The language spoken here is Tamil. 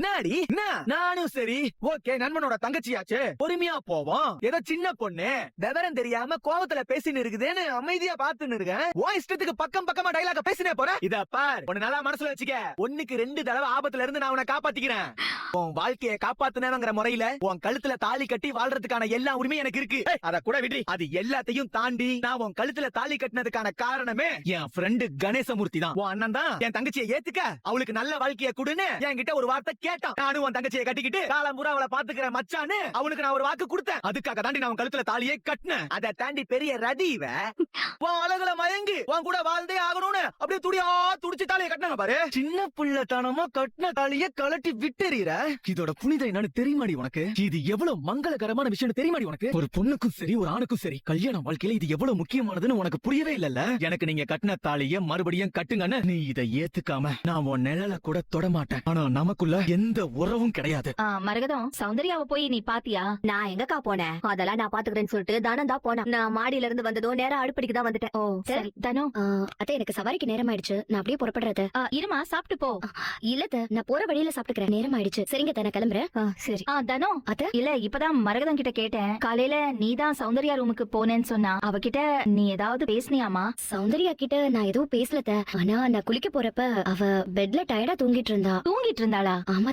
நாடி நானும் சரி ஓகே நண்பனோட தங்கச்சியாச்சு பொறுமையா போவோம். ஏதோ சின்ன பொண்ணு விவரம் தெரியாம கோவத்துல பேசின்னு இருக்குதுன்னு அமைதியா பாத்துன்னு இருக்கேன். ஓ இஷ்டத்துக்கு பக்கம் பக்கமா டைலாக பேசினே போற. இத பார் ஒன்னு நல்லா மனசுல வச்சுக்க. ஒண்ணுக்கு 2 தடவை ஆபத்துல இருந்து நான் உன்னை காப்பாத்திக்கிறேன். உன் வாழ்க்கையை காப்பாத்துனவங்கிற முறையில உன் கழுத்துல தாலி கட்டி வாழ்றதுக்கான எல்லா உரிமையும் எனக்கு இருக்கு. அத கூட விடு. அது எல்லாத்தையும் தாண்டி நான் உன் கழுத்துல தாலி கட்டினதுக்கான காரணமே என் ஃப்ரெண்டு கணேசமூர்த்தி தான். உன் அண்ணன் தான் என் தங்கச்சியை ஏத்துக்க அவளுக்கு நல்ல வாழ்க்கையை கொடுன்னு என்கிட்ட ஒரு வார்த்தை கேட்டான். நானும் உன் தங்கச்சியை கட்டிக்கிட்டு காலம்பூரா அவளை பாத்துக்கிற மச்சான்னு அவனுக்கு நான் ஒரு வாக்கு கொடுத்தேன். அதுக்காக தாண்டி நான் உன் கழுத்துல தாலியை கட்டினேன். அதை தாண்டி பெரிய ரதிவ உன் அழகுல மயங்கி உன் கூட வாழ்ந்தே ஆகணும்னு அப்படியே துடியா துடிச்சு தாலியை கட்டினாங்க பாரு. சின்ன புள்ளத்தனமா கட்டின தாலியை கலட்டி விட்டுறீர. இதோட புனிதம் என்னன்னு தெரியுமாடி உனக்கு? இது எவ்வளவு மங்களகரமான விஷயம் தெரியுமாடி உனக்கு? ஒரு பொண்ணுக்கும் சரி ஒரு ஆணுக்கும் சரி கல்யாண வாழ்க்கையில இது எவ்வளவு முக்கியமானதுன்னு உனக்கு புரியவே இல்லல்ல. எனக்கு நீங்க கட்டின தாலிய மறுபடியும் கட்டுங்கன்னு நீ இதை ஏத்துக்காம நான் உன் நிழல கூட தொட மாட்டேன். ஆனா நமக்குள்ள எந்த உறவும் கிடையாது. மரகதம் சௌந்தர்யாவை போய் நீ பாத்தியா? நான் எங்கக்கா போனேன்? அதெல்லாம் நான் பாத்துக்கிறேன்னு சொல்லிட்டு தானம் தான் போனேன். நான் மாடியில இருந்து வந்ததும் நேரம் அடுப்படிக்கு தான் வந்துட்டேன். ஓ சரி தனோ. அத்தை எனக்கு சவாரிக்கு நேரம் ஆயிடுச்சு. நான் அப்படியே புறப்படுறது. இருமா சாப்பிட்டு போ. இல்ல நான் போற வழியில சாப்பிட்டுக்கிறேன். நேரம் ஆயிடுச்சு. சரிங்க நான் கிளம்புறேன். சரி தனோ அத்த இல்ல இப்பதான் மரகதம் கிட்ட கேட்டேன். காலையில நீதான் சௌந்தர்யா ரூமுக்கு போனேன்னு சொன்னா. அவகிட்ட நீ ஏதாவது பேசினியாமா? சௌந்தர்யா கிட்ட நான் எதுவும் பேசலத. ஆனா நான் குளிக்க போறப்ப அவ பெட்ல டயர்டா தூங்கிட்டு இருந்தா. தூங்கிட்டு இருந்தாளா? ஆமா